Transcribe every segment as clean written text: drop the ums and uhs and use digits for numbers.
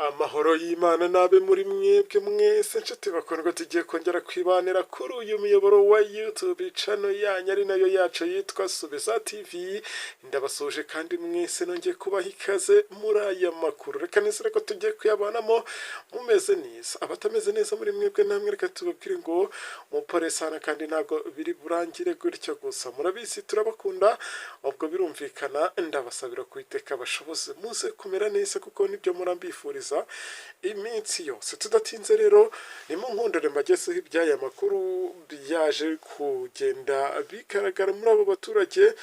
Amahoro y'Imana nabe muri mwebwe mwese nshuti bakundwa, tugiye kongera kwibanira kuri uyu muyoboro wa YouTube channel yanyu ari nayo yacu yitwa Subiza TV. Ndabasuje kandi mwese nongeye kubaha ikaze muri aya makuru. Reka nizere ko tugiye kuyabanamo mumeze neza. Abatameze neza muri mwebwe namwe reka tubabwire ngo mupore sana kandi ntago biri burangire gutyo gusa. Murabizi turabakunda, ubwo birumvikana ndabasabira kwiteka bashoboze muze kumera neza kuko nibyo murambifuriza iminsi yose. Tudatinze rero nimo nkundore mbagezeho iby'aya makuru byaje kugenda bigaragara muri abo baturage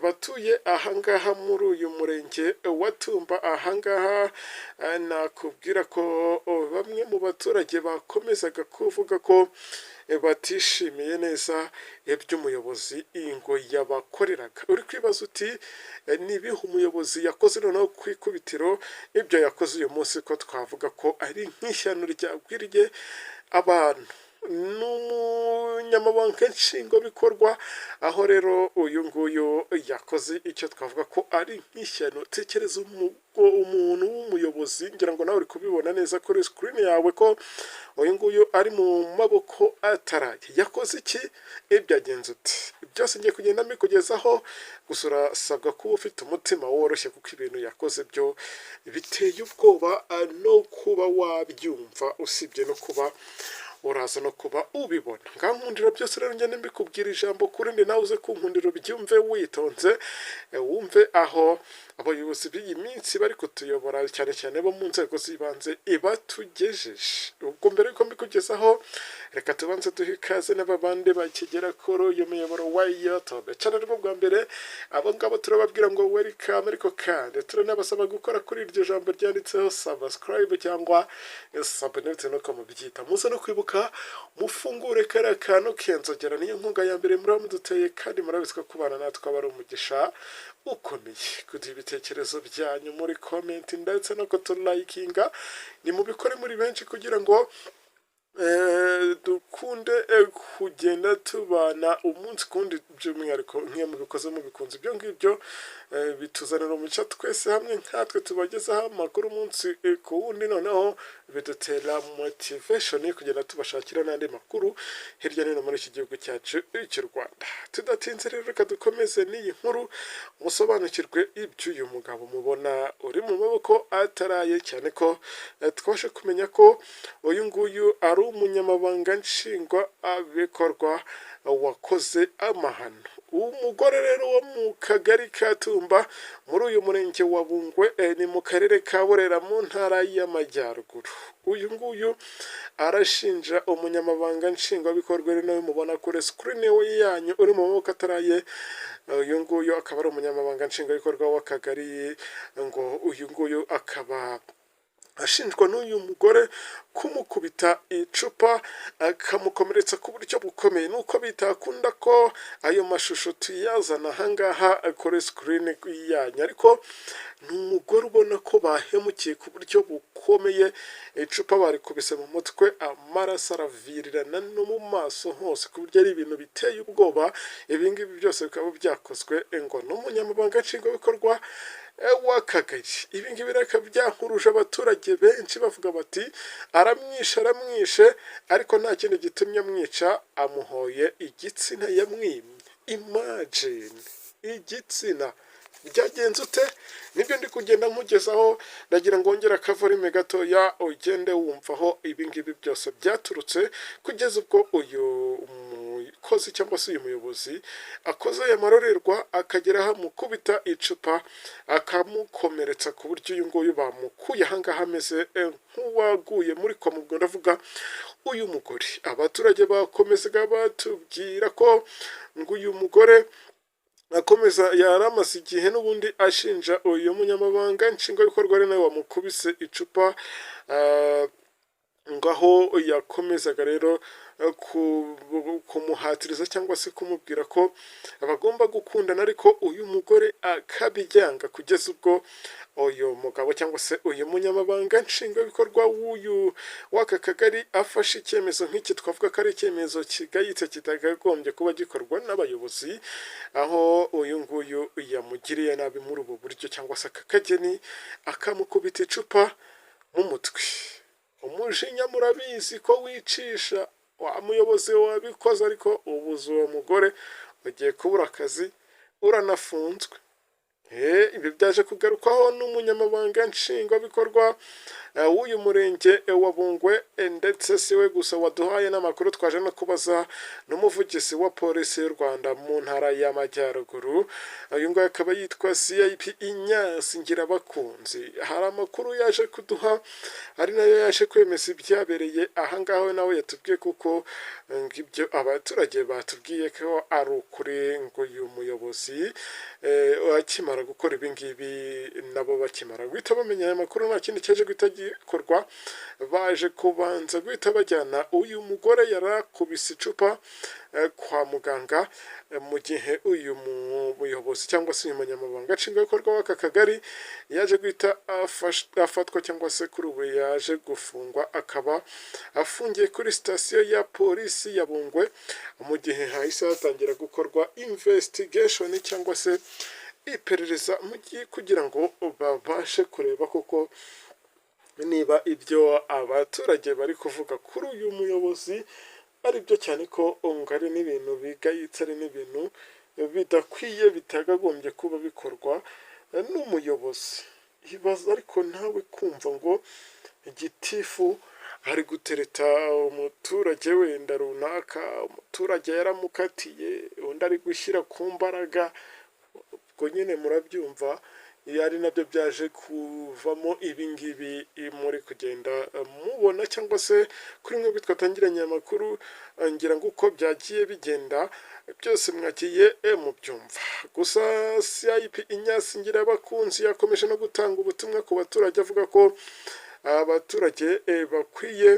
batuye ahangaha muri uyu murenge wa Tumba. Ahangaha nakubwira ko bamwe mu baturage bakomezaga kuvuga ko batishimiye neza iby'umuyobozi ngo yabakoreraga. Uri kwibaza uti nibihe umuyobozi yakoze noneho ku ikubitiro ibyo yakoze uyu munsi ko twavuga ko ari nk'ishyano ryagwiriye abantu. N'umunyamabanga nshingwabikorwa, aho rero uyu nguyu yakoze icyo twavuga ko ari nk'ishyano. Tekereza umuntu w'umuyobozi, ngira ngo nawe uri kubibona neza kuri screen yawe ko uyu nguyu ari mu maboko ataraye. Yakoze iki? Ibyagenze uti? Byose ngiye kugenda mbikugezaho, gusa urasabwa kuba ufite umutima woroshye kuko ibintu yakoze byo biteye ubwoba no kuba wabyumva, usibye no kuba uraza no kuba ubibona. Ngankundira byose rero ngende mbikubwira ijambo kuri ndi nawe uze kunkundira byumve witonze, wumve aho abayobozi b'iyi minsi bari kutuyobora cyane cyane bo mu nzego z'ibanze ibatugejeje. Ubwo mbere yuko mbikugezaho, reka tubanze duhe ikaze n'ababandi bakigera kuri uyu muyoboro wa YouTube cyane rwo bwa mbere. Abo ngabo turababwira ngo welcome, ariko kandi turanabasaba gukora kuri iryo jambo ryanditseho subscribe cyangwa subscribe no mubyita. Muze no kwibuka mufungure kariya kantu kenzogera, niyo nkunga ya mbere muri muduteye, kandi murabizwa kubana natwe aba ari umugisha ukomeye. Kugira ibitekerezo byanyu muri comment ndetse no kutulayikinga, ni mubikore muri benshi kugira ngo dukunde kugenda tubana umunsi kundi, by'umwihariko nk'iyo mubikoze mubikunze ibyo ngibyo bituzanira umuco twese hamwe nkatwe tubagezaho amakuru umunsi ku wundi, noneho bidutera motivation kugenda tubashakira n'andi makuru hirya no hino muri iki gihugu cyacu cy'u Rwanda. Tudatinze rero reka dukomeze n'iyi nkuru musobanukirwe iby'uyu mugabo mubona uri mu maboko ataraye, cyane ko twashe kumenya ko uyu nguyu ari umunyamabanga nshingwabikorwa wakoze amahano. Umugore rero wo mu kagari ka Tumba muri uyu murenge wa Bungwe ni mu karere ka Burera mu ntara y'Amajyaruguru. Uyu nguyu arashinja umunyamabanga nshingwabikorwa rero nawe mubona kuri screen yanyu uri mu maboko ataraye. Uyu nguyu akaba ari umunyamabanga nshingwabikorwa w'akagari, ngo uyu nguyu akaba ashinjwa n'uyu mugore kumukubita icupa akamukomeretsa ku buryo bukomeye. Nuko bitakunda ko ayo mashusho tuyazana ahangaha kuri screen yanyu, ariko ni umugore ubona ko bahemukiye ku buryo bukomeye. Icupa barikubise mu mutwe, amaraso aravirirana no mu maso hose ku buryo ari ibintu biteye ubwoba. Ibingibi byose bikaba byakozwe ngo n'umunyamabanga nshingwabikorwa w'akagari. Ibingibi reka byankuruje abaturage benshi bavuga bati aramwishe, ariko nta kintu gitumye amwica, amuhoye igitsina yamwimye. Imagine igitsina. Byagenze ute? Nibyo ndi kugenda nkugezaho, ndagira ngo ngera akavorime gatoya ugende wumvaho ibingibi byose byaturutse kugeza ubwo uyu mukozi cyangwa se uyu muyobozi akoze aya marorerwa, akagera amukubita icupa akamukomeretsa ku buryo uyu nguyu bamukuye ahangaha ameze nk'uwaguye muri koma. Ubwo ndavuga uyu mugore. Abaturage bakomezaga batubwira ko ngo uyu mugore akomeza yaramaze igihe n'ubundi ashinja uyu munyamabanga nshingwabikorwa ari nawe wamukubise icupa, ngaho yakomezaga rero kumuhatiriza cyangwa se kumubwira ko bagomba gukundana, ariko uyu mugore akabyanga kugeza ubwo uyu mugabo cyangwa se uyu munyamabanga nshingwabikorwa w'aka kagari afashe icyemezo nk'iki. Twavuga ko ari icyemezo kigayitse kitagagombye kuba gikorwa n'abayobozi, aho uyu nguyu yamugiriye nabi muri ubu buryo, cyangwa se aka kageni akamukubita icupa mu mutwe. umujinya murabizi ko wicisha wa muyobozi wabikoze ariko ubuze uwo mugore ugiye kubura akazi uranafunzwe. Ibi byaje kugarukwaho n'umunyamabanga nshingwabikorwa w'uyu murenge wa Bungwe, ndetse siwe gusa waduhaye n'amakuru twaje no kubaza n'umuvugizi wa polisi y'u Rwanda mu ntara y'Amajyaruguru. Uyu nguyu akaba yitwa CIP Inyasi Ngirabakunzi. Hari amakuru yaje kuduha ari nayo yaje kwemeza ibyabereye ahangaho, nawe yatubwiye kuko ngibyo abaturage batubwiye ko ari ukuri, ngo uyu muyobozi akimara gukora ibi ngibi nabo bakimara guhita bamenya aya makuru nta kindi cyaje guhita gikorwa, baje kubanza guhita bajyana uyu mugore yarakubise icupa kwa muganga, mu gihe uyu muyobozi cyangwa se uyu munyamabanga nshingwabikorwa w'aka kagari yaje guhita afatwa cyangwa se kuri ubu yaje gufungwa, akaba afungiye kuri sitasiyo ya polisi ya Bungwe, mu gihe hahise hatangira gukorwa investigation cyangwa se iperereza kugira ngo babashe kureba koko niba ibyo abaturage bari kuvuga kuri uyu muyobozi ari byo, cyane ko ari n'ibintu bigayitse, ari n'ibintu bidakwiye bitagagombye kuba bikorwa n'umuyobozi. Ibaza ariko nawe kumva ngo gitifu ari gutereta umuturage wenda runaka, umuturage yaramukatiye, undi ari gushyira ku mbaraga, ubwo nyine murabyumva, ari nabyo byaje kuvamo ibi ngibi muri kugenda mubona, cyangwa se kuri mwe twatangiranye amakuru, ngira ngo uko byagiye bigenda byose mwagiye mubyumva. Gusa CIP Inyasi Ngirabakunzi yakomeje no gutanga ubutumwa ku baturage avuga ko abaturage bakwiye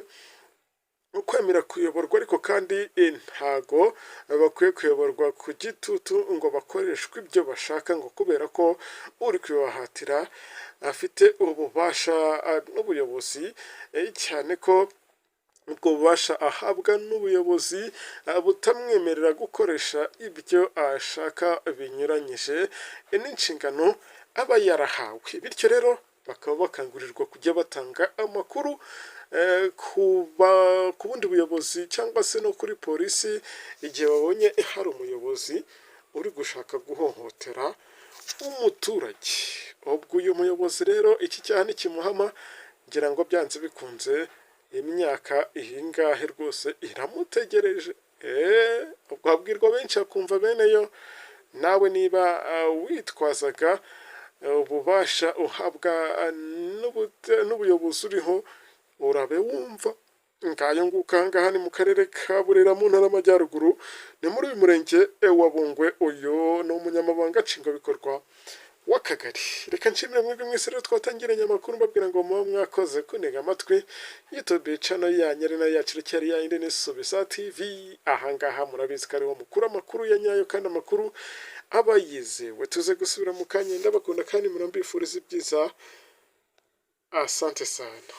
kwemera kuyoborwa, ariko kandi ntago bakwiye kuyoborwa ku gitutu ngo bakoreshwe ibyo bashaka, ngo kubera ko uri kubahatira afite ububasha n'ubuyobozi, cyane ko ubwo bubasha ahabwa n'ubuyobozi butamwemerera gukoresha ibyo ashaka binyuranyije n'inshingano aba yarahawe. Bityo rero bakaba bakangurirwa kujya batanga amakuru ku bundi buyobozi cyangwa se no kuri polisi igihe babonye hari umuyobozi uri gushaka guhohotera umuturage. Ubwo uyu muyobozi rero iki cyaha nikimuhama, ngira ngo byanze bikunze imyaka ihingahe rwose iramutegereje. Ubwo habwirwa benshi akumva bene yo. Nawe niba witwazaga ububasha uhabwa n'ubuyobozi uriho, urabe wumva. Ngayo nguka ngaha ni mu karere ka Burera mu ntara y'Amajyaruguru, ni muri uyu murenge wa Bungwe. Uyu ni umunyamabanga nshingwabikorwa w'akagari. Reka nshimire mwebwe mwese rero twatangiranye amakuru mbabwira ngo muba mwakoze kunega amatwi YouTube channel yanyu ari nayo yacu cyari yayindi ni Subiza TV. Ahangaha murabizi ko ariho mukuru amakuru ya nyayo kandi amakuru aba yizewe. Tuze gusubira mu kanya, ndabakunda kandi murambifuriza ibyiza. Asante sana.